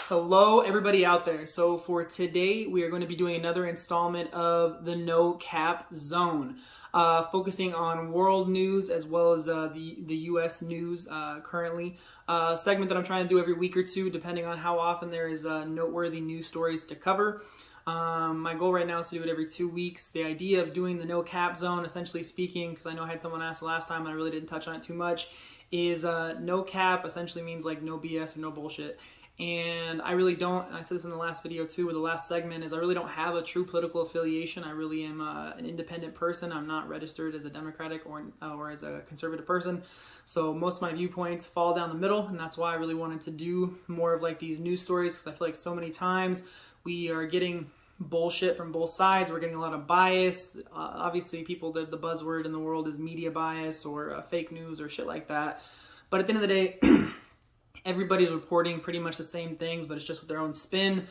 Hello, everybody out there. So for today, we are going to be doing another installment of the No Cap Zone, focusing on world news as well as the U.S. news currently. Segment that I'm trying to do every week or two, depending on how often there is noteworthy news stories to cover. My goal right now is to do it every 2 weeks. The idea of doing the No Cap Zone, essentially speaking, because I know I had someone ask last time and I really didn't touch on it too much, is no cap essentially means like no BS or no bullshit. And I really don't, and I said this in the last video too, or the last segment, is I really don't have a true political affiliation. I really am an independent person. I'm not registered as a Democratic or as a conservative person. So most of my viewpoints fall down the middle, and that's why I really wanted to do more of like these news stories, because I feel like so many times we are getting bullshit from both sides. We're getting a lot of bias. Obviously, the buzzword in the world is media bias or fake news or shit like that. But at the end of the day, everybody's reporting pretty much the same things, but it's just with their own spin.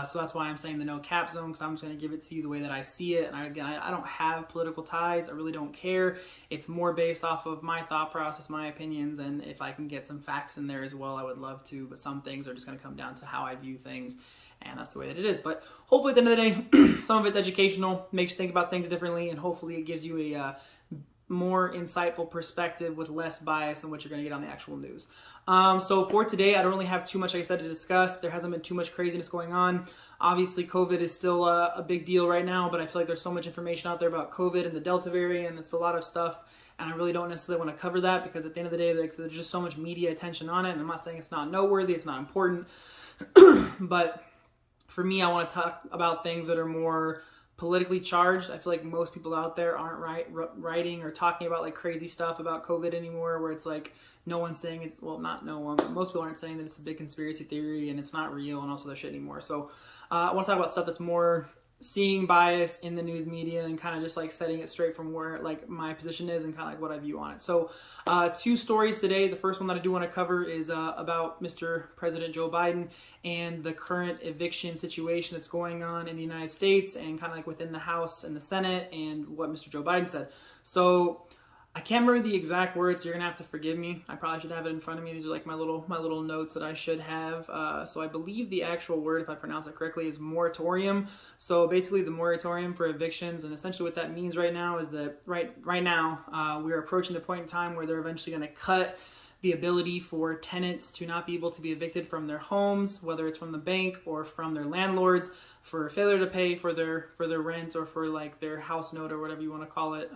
So that's why I'm saying the no cap zone, because I'm just going to give it to you the way that I see it. And I don't have political ties. I really don't care. It's more based off of my thought process, my opinions, and if I can get some facts in there as well, I would love to. But some things are just going to come down to how I view things, and that's the way that it is. But hopefully at the end of the day, some of it's educational, makes you think about things differently, and hopefully it gives you a more insightful perspective with less bias than what you're going to get on the actual news. So for today, I don't really have too much, like I said, to discuss. There hasn't been too much craziness going on. Obviously, COVID is still a big deal right now, but I feel like there's so much information out there about COVID and the Delta variant. It's a lot of stuff, and I really don't necessarily want to cover that, because at the end of the day, there's just so much media attention on it, and I'm not saying it's not noteworthy, it's not important, but for me, I want to talk about things that are more politically charged. I feel like most people out there aren't writing or talking about like crazy stuff about COVID anymore, where it's like no one's saying it's, well, not no one, but most people aren't saying that it's a big conspiracy theory and it's not real and also that shit anymore. So I want to talk about stuff that's more seeing bias in the news media and kind of just like setting it straight from where like my position is and kind of like what I view on it. So 2 stories today. The first one that I do want to cover is about Mr. President Joe Biden and the current eviction situation that's going on in the United States and kind of like within the House and the Senate and what Mr. Joe Biden said. So I can't remember the exact words. You're gonna have to forgive me. I probably should have it in front of me. These are like my little notes that I should have. So I believe the actual word, if I pronounce it correctly, is moratorium. So basically, the moratorium for evictions, and essentially what that means right now is that right now we're approaching the point in time where they're eventually going to cut the ability for tenants to not be able to be evicted from their homes, whether it's from the bank or from their landlords, for failure to pay for their rent or for like their house note or whatever you want to call it.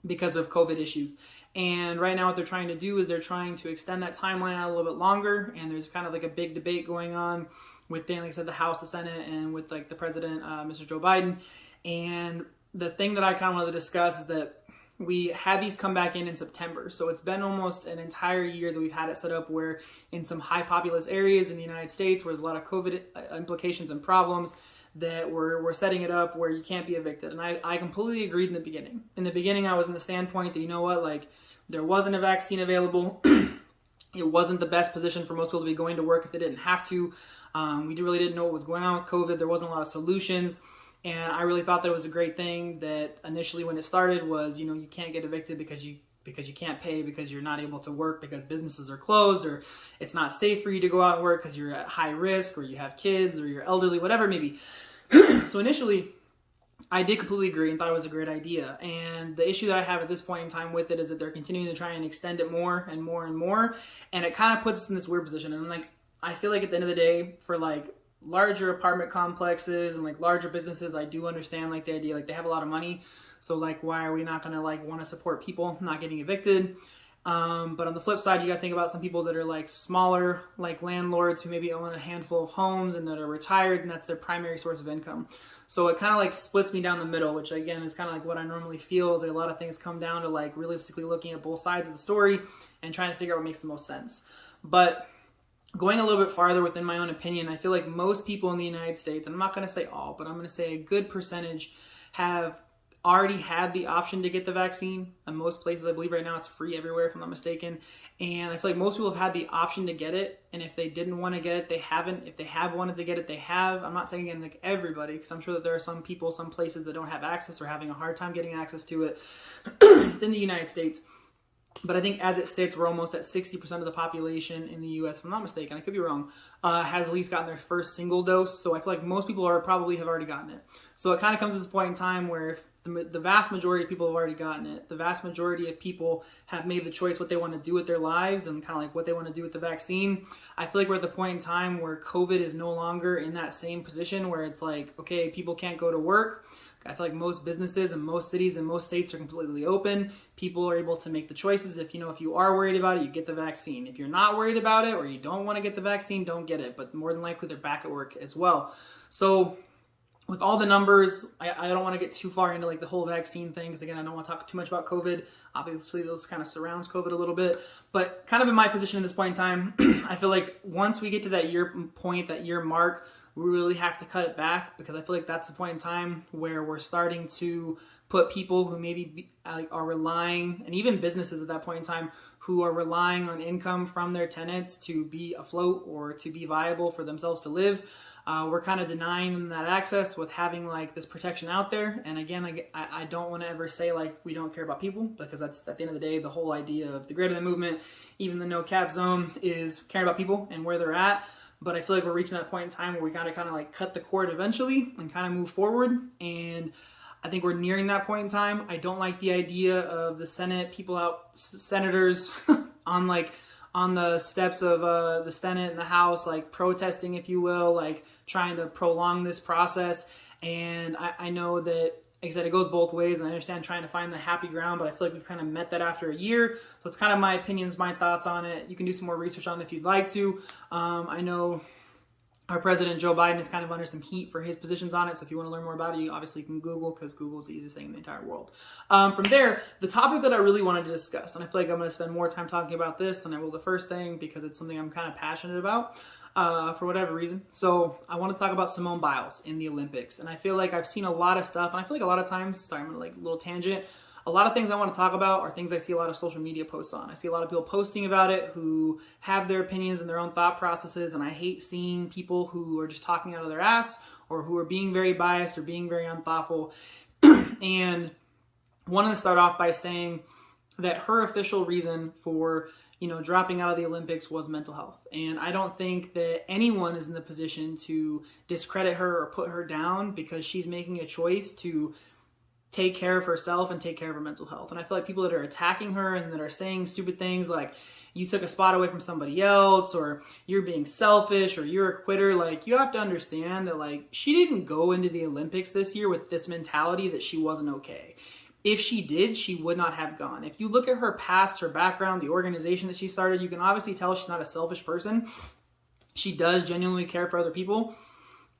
Because of COVID issues. And right now what they're trying to do is they're trying to extend that timeline out a little bit longer, and there's kind of like a big debate going on within, like I said, the House, the Senate, and with like the President, Mr. Joe Biden. And the thing that I kind of wanted to discuss is that we had these come back in September. So it's been almost an entire year that we've had it set up where in some high populous areas in the United States where there's a lot of COVID implications and problems, that we're setting it up where you can't be evicted. And I completely agreed in the beginning. In the beginning, I was in the standpoint that, you know what, like there wasn't a vaccine available. It wasn't the best position for most people to be going to work if they didn't have to. We really didn't know what was going on with COVID. There wasn't a lot of solutions. And I really thought that it was a great thing that initially when it started was, you know, you can't get evicted because you can't pay, because you're not able to work, because businesses are closed, or it's not safe for you to go out and work because you're at high risk, or you have kids, or you're elderly, whatever it may be. So initially, I did completely agree and thought it was a great idea. And the issue that I have at this point in time with it is that they're continuing to try and extend it more and more and more. And it kind of puts us in this weird position. And like, I feel like at the end of the day, for like larger apartment complexes and like larger businesses, I do understand like the idea, like they have a lot of money. So like, why are we not going to like want to support people not getting evicted? But on the flip side, you got to think about some people that are like smaller, like landlords who maybe own a handful of homes and that are retired, and that's their primary source of income. So it kind of like splits me down the middle, which again is kind of like what I normally feel, is that a lot of things come down to like realistically looking at both sides of the story and trying to figure out what makes the most sense. But going a little bit farther within my own opinion, I feel like most people in the United States, and I'm not going to say all, but I'm going to say a good percentage, have already had the option to get the vaccine. In most places, I believe right now it's free everywhere, if I'm not mistaken. And I feel like most people have had the option to get it. And if they didn't want to get it, they haven't. If they have wanted to get it, they have. I'm not saying again like everybody, because I'm sure that there are some people, some places that don't have access or having a hard time getting access to it in the United States. But I think as it sits, we're almost at 60% of the population in the US, if I'm not mistaken, I could be wrong, has at least gotten their first single dose. So I feel like most people probably have already gotten it. So it kind of comes to this point in time where if the vast majority of people have already gotten it, the vast majority of people have made the choice what they want to do with their lives and kind of like what they want to do with the vaccine. I feel like we're at the point in time where COVID is no longer in that same position where it's like, okay, people can't go to work. I feel like most businesses and most cities and most states are completely open. People are able to make the choices. If you are worried about it, you get the vaccine. If you're not worried about it or you don't want to get the vaccine, don't get it. But more than likely, they're back at work as well. So with all the numbers, I don't want to get too far into like the whole vaccine thing because again, I don't want to talk too much about COVID. Obviously, those kind of surrounds COVID a little bit. But kind of in my position at this point in time, I feel like once we get to that year mark, we really have to cut it back because I feel like that's the point in time where we're starting to put people who maybe are relying, and even businesses at that point in time, who are relying on income from their tenants to be afloat or to be viable for themselves to live. We're kind of denying them that access with having like this protection out there. And again, I don't want to ever say like we don't care about people because that's at the end of the day, the whole idea of the greater than movement, even the no cap zone is caring about people and where they're at. But I feel like we're reaching that point in time where we gotta kind of like cut the cord eventually and kind of move forward. And I think we're nearing that point in time. I don't like the idea of the senators on the steps of the Senate and the House, like protesting, if you will, like trying to prolong this process. And I know that, like I said, it goes both ways, and I understand trying to find the happy ground, but I feel like we've kind of met that after a year. So it's kind of my opinions, my thoughts on it. You can do some more research on it if you'd like to. I know our president, Joe Biden, is kind of under some heat for his positions on it. So if you want to learn more about it, you obviously can Google, because Google's the easiest thing in the entire world. From there, the topic that I really wanted to discuss, and I feel like I'm going to spend more time talking about this than I will the first thing, because it's something I'm kind of passionate about. For whatever reason. So I want to talk about Simone Biles in the Olympics. And I feel like I've seen a lot of stuff, and I feel like a lot of times, sorry, I'm going to like a little tangent. A lot of things I want to talk about are things I see a lot of social media posts on. I see a lot of people posting about it who have their opinions and their own thought processes. And I hate seeing people who are just talking out of their ass or who are being very biased or being very unthoughtful. And I wanted to start off by saying that her official reason for dropping out of the Olympics was mental health. And I don't think that anyone is in the position to discredit her or put her down because she's making a choice to take care of herself and take care of her mental health. And I feel like people that are attacking her and that are saying stupid things like you took a spot away from somebody else or you're being selfish or you're a quitter, like you have to understand that like she didn't go into the Olympics this year with this mentality that she wasn't okay. If she did, she would not have gone. If you look at her past, her background, the organization that she started, you can obviously tell she's not a selfish person. She does genuinely care for other people.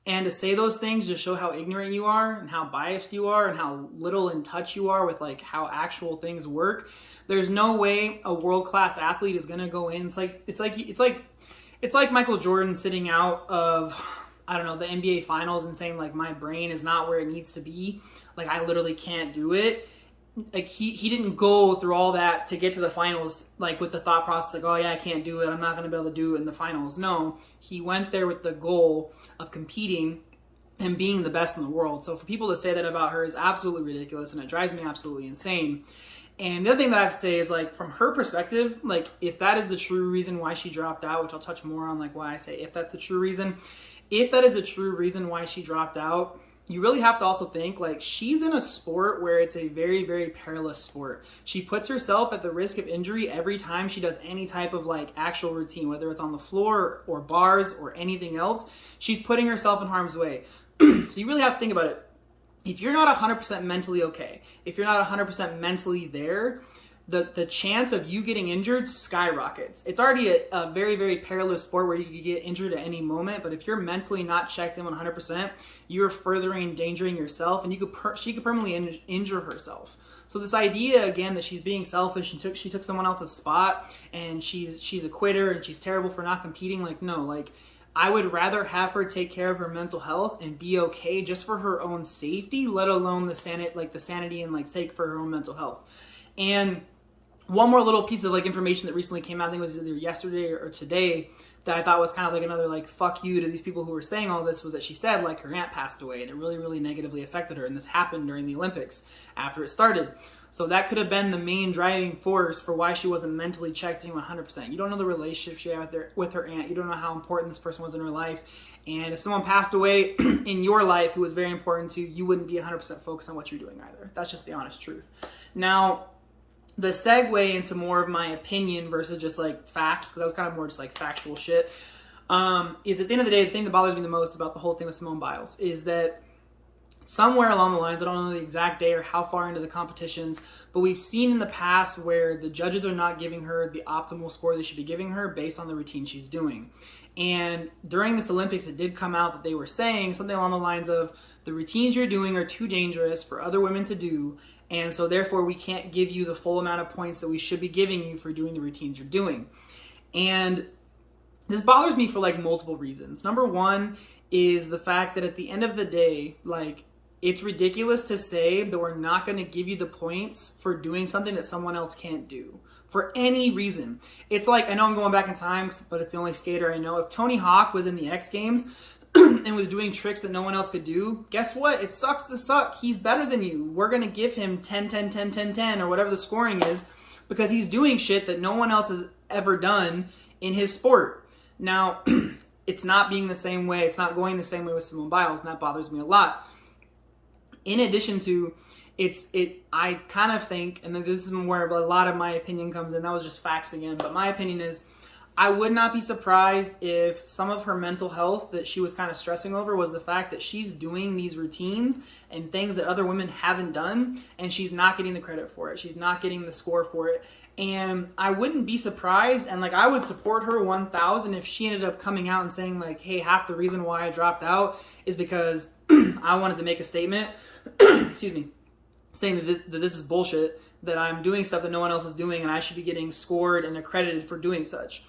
And to say those things just show how ignorant you are and how biased you are and how little in touch you are with like how actual things work. There's no way a world-class athlete is gonna go in. It's like Michael Jordan sitting out of, I don't know, the NBA finals and saying like my brain is not where it needs to be. Like I literally can't do it. Like he didn't go through all that to get to the finals like with the thought process like, oh yeah, I can't do it, I'm not going to be able to do it in the finals. No, he went there with the goal of competing and being the best in the world. So for people to say that about her is absolutely ridiculous, and it drives me absolutely insane. And the other thing that I have to say is like from her perspective, like if that is the true reason why she dropped out, which I'll touch more on, like why I say if that's the true reason, if that is the true reason why she dropped out, you really have to also think like she's in a sport where it's a very, very perilous sport. She puts herself at the risk of injury every time she does any type of like actual routine, whether it's on the floor or bars or anything else. She's putting herself in harm's way. So you really have to think about it. If you're not 100% mentally okay, if you're not 100% mentally there, the chance of you getting injured skyrockets. It's already a very, very perilous sport where you could get injured at any moment, but if you're mentally not checked in 100%, you're further endangering yourself, and she could permanently injure herself. So this idea, again, that she's being selfish and she took someone else's spot, and she's a quitter, and she's terrible for not competing, like, no, like, I would rather have her take care of her mental health and be okay just for her own safety, let alone the sanity and like sake for her own mental health. And one more little piece of like information that recently came out, I think it was either yesterday or today, that I thought was kind of like another like fuck you to these people who were saying all this, was that she said like her aunt passed away and it really, really negatively affected her. And this happened during the Olympics after it started. So that could have been the main driving force for why she wasn't mentally checked in 100%. You don't know the relationship she had with her aunt. You don't know how important this person was in her life. And if someone passed away in your life who was very important to you, you wouldn't be 100% focused on what you're doing either. That's just the honest truth. Now, the segue into more of my opinion versus just like facts, because that was kind of more just like factual shit, is at the end of the day, the thing that bothers me the most about the whole thing with Simone Biles is that somewhere along the lines, I don't know the exact day or how far into the competitions, but we've seen in the past where the judges are not giving her the optimal score they should be giving her based on the routine she's doing. And during this Olympics, it did come out that they were saying something along the lines of, the routines you're doing are too dangerous for other women to do, and so therefore we can't give you the full amount of points that we should be giving you for doing the routines you're doing. And this bothers me for like multiple reasons. Number one is the fact that at the end of the day, like, it's ridiculous to say that we're not going to give you the points for doing something that someone else can't do for any reason. It's like, I know I'm going back in time, but it's the only skater I know. If Tony Hawk was in the X Games and was doing tricks that no one else could do, guess what? It sucks to suck. He's better than you. We're going to give him 10, 10, 10, 10, 10, or whatever the scoring is, because he's doing shit that no one else has ever done in his sport. Now, it's not being the same way. It's not going the same way with Simone Biles, and that bothers me a lot. In addition to, I kind of think, and this is where a lot of my opinion comes in, that was just facts again, but my opinion is, I would not be surprised if some of her mental health that she was kind of stressing over was the fact that she's doing these routines and things that other women haven't done, and she's not getting the credit for it. She's not getting the score for it. And I wouldn't be surprised, and like, I would support her 1,000 if she ended up coming out and saying like, hey, half the reason why I dropped out is because I wanted to make a statement excuse me, saying that this is bullshit, that I'm doing stuff that no one else is doing, and I should be getting scored and accredited for doing such.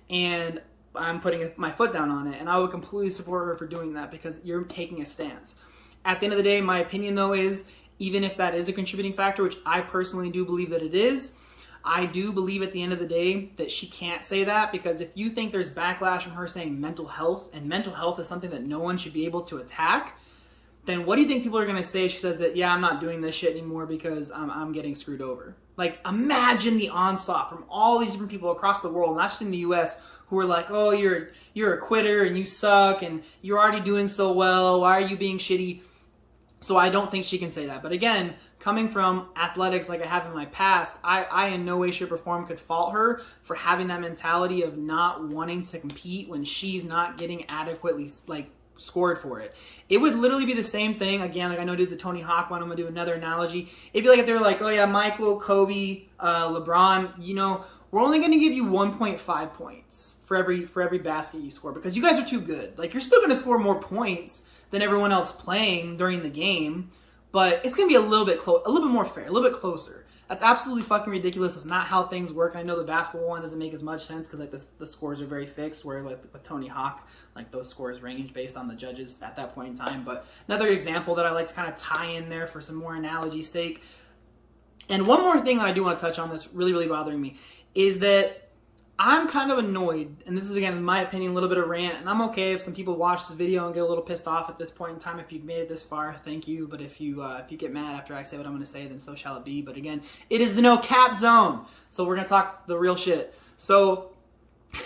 And I'm putting my foot down on it, and I would completely support her for doing that because you're taking a stance. At the end of the day, my opinion though is, even if that is a contributing factor, which I personally do believe that it is, I do believe at the end of the day that she can't say that, because if you think there's backlash from her saying mental health, and mental health is something that no one should be able to attack, then what do you think people are going to say if she says that, yeah, I'm not doing this shit anymore because I'm getting screwed over? Like, imagine the onslaught from all these different people across the world, not just in the US, who are like, oh, you're a quitter and you suck and you're already doing so well. Why are you being shitty? So I don't think she can say that. But again, coming from athletics like I have in my past, I in no way, shape, or form could fault her for having that mentality of not wanting to compete when she's not getting adequately, like, scored for it. It would literally be the same thing. Again, like I know I did the Tony Hawk one, I'm gonna do another analogy. It'd be like if they were like, oh yeah, Michael, Kobe, LeBron, you know, we're only gonna give you 1.5 points for every basket you score because you guys are too good. Like, you're still gonna score more points than everyone else playing during the game, but it's gonna be a little bit more fair, a little bit closer. That's absolutely fucking ridiculous. It's not how things work. And I know the basketball one doesn't make as much sense because like the scores are very fixed, where like with Tony Hawk, like those scores range based on the judges at that point in time. But another example that I like to kind of tie in there for some more analogy's sake. And one more thing that I do want to touch on that's really, really bothering me is that I'm kind of annoyed, and this is, again, in my opinion, a little bit of rant, and I'm okay if some people watch this video and get a little pissed off at this point in time. If you've made it this far, thank you, but if you get mad after I say what I'm going to say, then so shall it be. But again, it is the no cap zone, so we're going to talk the real shit. So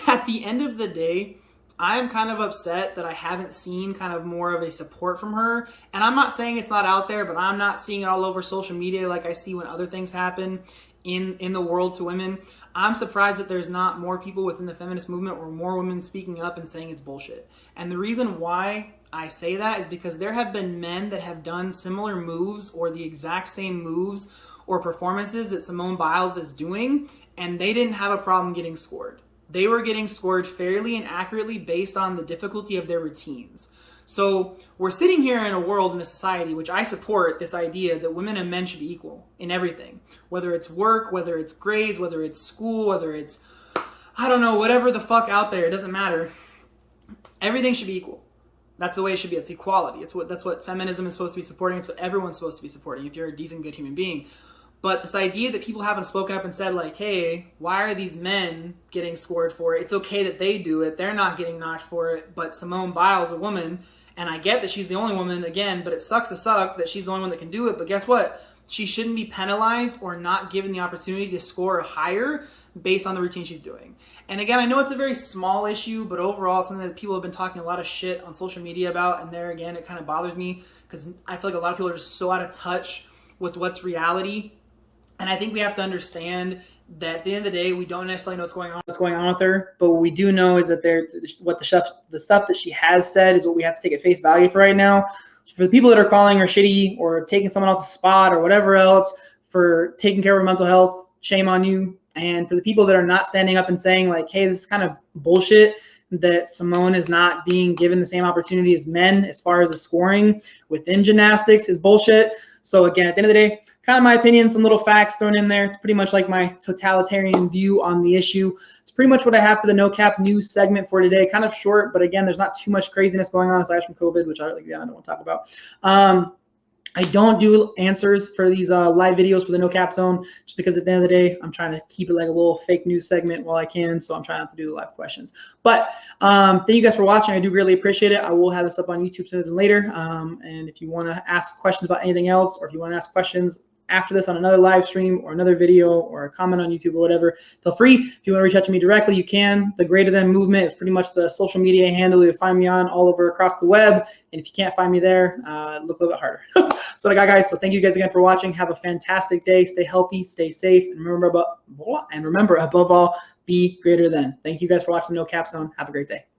at the end of the day, I'm kind of upset that I haven't seen kind of more of a support from her, and I'm not saying it's not out there, but I'm not seeing it all over social media like I see when other things happen in the world to women. I'm surprised that there's not more people within the feminist movement or more women speaking up and saying it's bullshit. And the reason why I say that is because there have been men that have done similar moves or the exact same moves or performances that Simone Biles is doing, and they didn't have a problem getting scored. They were getting scored fairly and accurately based on the difficulty of their routines. So we're sitting here in a world, in a society, which I support this idea that women and men should be equal in everything. Whether it's work, whether it's grades, whether it's school, whether it's, I don't know, whatever the fuck out there, it doesn't matter. Everything should be equal. That's the way it should be. It's equality. That's what feminism is supposed to be supporting. It's what everyone's supposed to be supporting if you're a decent, good human being. But this idea that people haven't spoken up and said like, hey, why are these men getting scored for it? It's okay that they do it. They're not getting knocked for it. But Simone Biles, a woman, and I get that she's the only woman, again, but it sucks to suck that she's the only one that can do it. But guess what? she shouldn't be penalized or not given the opportunity to score higher based on the routine she's doing. And again, I know it's a very small issue, but overall, it's something that people have been talking a lot of shit on social media about. And there again, it kind of bothers me because I feel like a lot of people are just so out of touch with what's reality. And I think we have to understand that at the end of the day, we don't necessarily know what's going on with her, but what we do know is that the stuff that she has said is what we have to take at face value for right now. So for the people that are calling her shitty or taking someone else's spot or whatever else for taking care of her mental health, shame on you. And for the people that are not standing up and saying like, hey, this is kind of bullshit that Simone is not being given the same opportunity as men as far as the scoring within gymnastics is bullshit. So again, at the end of the day, kind of my opinion, some little facts thrown in there. It's pretty much like my totalitarian view on the issue. It's pretty much what I have for the No Cap news segment for today. Kind of short, but again, there's not too much craziness going on aside from COVID, which I don't want to talk about. I don't do answers for these live videos for the No Cap Zone just because at the end of the day, I'm trying to keep it like a little fake news segment while I can. So I'm trying not to do the live questions. But thank you guys for watching. I do really appreciate it. I will have this up on YouTube sooner than later. And if you want to ask questions about anything else, or if you want to ask questions after this on another live stream or another video or a comment on YouTube or whatever, feel free. If you want to reach out to me directly, you can. The Greater Than Movement is pretty much the social media handle you'll find me on all over across the web. And if you can't find me there, look a little bit harder. That's what I got, guys. So thank you guys again for watching. Have a fantastic day. Stay healthy, stay safe, and remember above all, be greater than. Thank you guys for watching No Cap Zone. Have a great day.